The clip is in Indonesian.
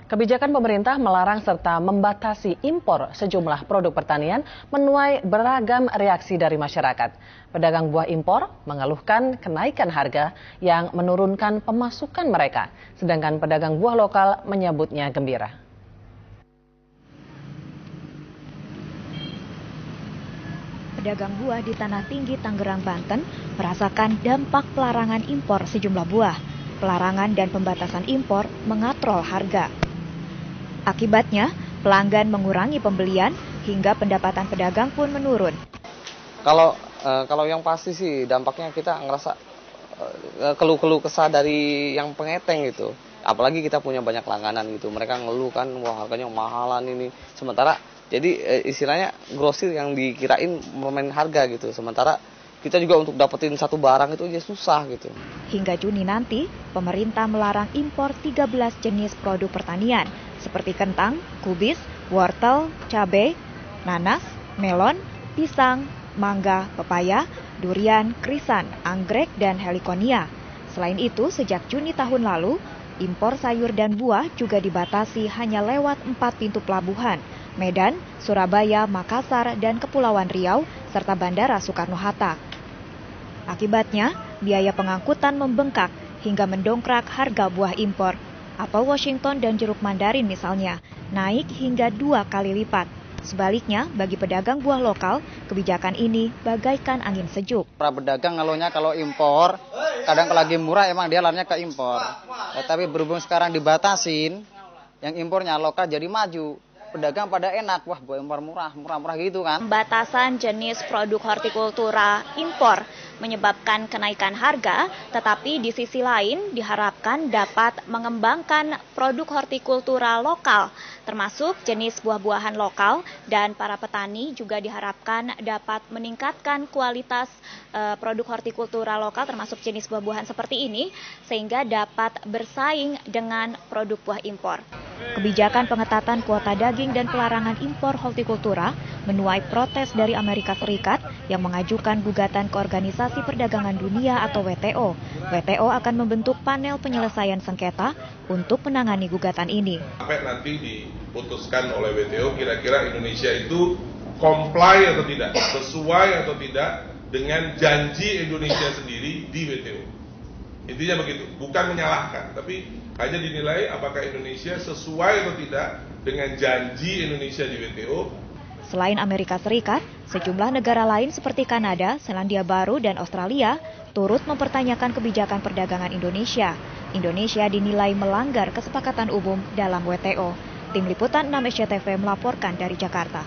Kebijakan pemerintah melarang serta membatasi impor sejumlah produk pertanian menuai beragam reaksi dari masyarakat. Pedagang buah impor mengeluhkan kenaikan harga yang menurunkan pemasukan mereka, sedangkan pedagang buah lokal menyambutnya gembira. Pedagang buah di Tanah Tinggi, Tangerang, Banten merasakan dampak pelarangan impor sejumlah buah. Pelarangan dan pembatasan impor mengatrol harga. Akibatnya, pelanggan mengurangi pembelian hingga pendapatan pedagang pun menurun. Kalau yang pasti sih dampaknya kita ngerasa keluh-keluh kesah dari yang pengeteng gitu. Apalagi kita punya banyak langganan gitu. Mereka ngeluh kan, wah harganya mahalan ini. Sementara jadi istilahnya grosir yang dikirain memain harga gitu. Sementara kita juga untuk dapetin satu barang itu aja susah gitu. Hingga Juni nanti, pemerintah melarang impor 13 jenis produk pertanian seperti kentang, kubis, wortel, cabai, nanas, melon, pisang, mangga, pepaya, durian, krisan, anggrek, dan helikonia. Selain itu, sejak Juni tahun lalu, impor sayur dan buah juga dibatasi hanya lewat 4 pintu pelabuhan, Medan, Surabaya, Makassar, dan Kepulauan Riau, serta Bandara Soekarno-Hatta. Akibatnya, biaya pengangkutan membengkak hingga mendongkrak harga buah impor. Apel Washington dan jeruk mandarin misalnya, naik hingga 2 kali lipat. Sebaliknya, bagi pedagang buah lokal, kebijakan ini bagaikan angin sejuk. Para pedagang ngeluhnya kalau impor, kadang kalau lagi murah emang dia larinya ke impor. Tapi berhubung sekarang dibatasin, yang impornya lokal jadi maju. Pedagang pada enak, wah buah impor murah gitu kan. Pembatasan jenis produk hortikultura impor menyebabkan kenaikan harga, tetapi di sisi lain diharapkan dapat mengembangkan produk hortikultura lokal, termasuk jenis buah-buahan lokal, dan para petani juga diharapkan dapat meningkatkan kualitas produk hortikultura lokal termasuk jenis buah-buahan seperti ini, sehingga dapat bersaing dengan produk buah impor. Kebijakan pengetatan kuota daging dan pelarangan impor hortikultura menuai protes dari Amerika Serikat yang mengajukan gugatan ke Organisasi Perdagangan Dunia atau WTO. WTO akan membentuk panel penyelesaian sengketa untuk menangani gugatan ini. Sampai nanti diputuskan oleh WTO kira-kira Indonesia itu comply atau tidak, sesuai atau tidak dengan janji Indonesia sendiri di WTO. Intinya begitu, bukan menyalahkan, tapi hanya dinilai apakah Indonesia sesuai atau tidak dengan janji Indonesia di WTO. Selain Amerika Serikat, sejumlah negara lain seperti Kanada, Selandia Baru, dan Australia turut mempertanyakan kebijakan perdagangan Indonesia. Indonesia dinilai melanggar kesepakatan umum dalam WTO. Tim Liputan 6 SCTV melaporkan dari Jakarta.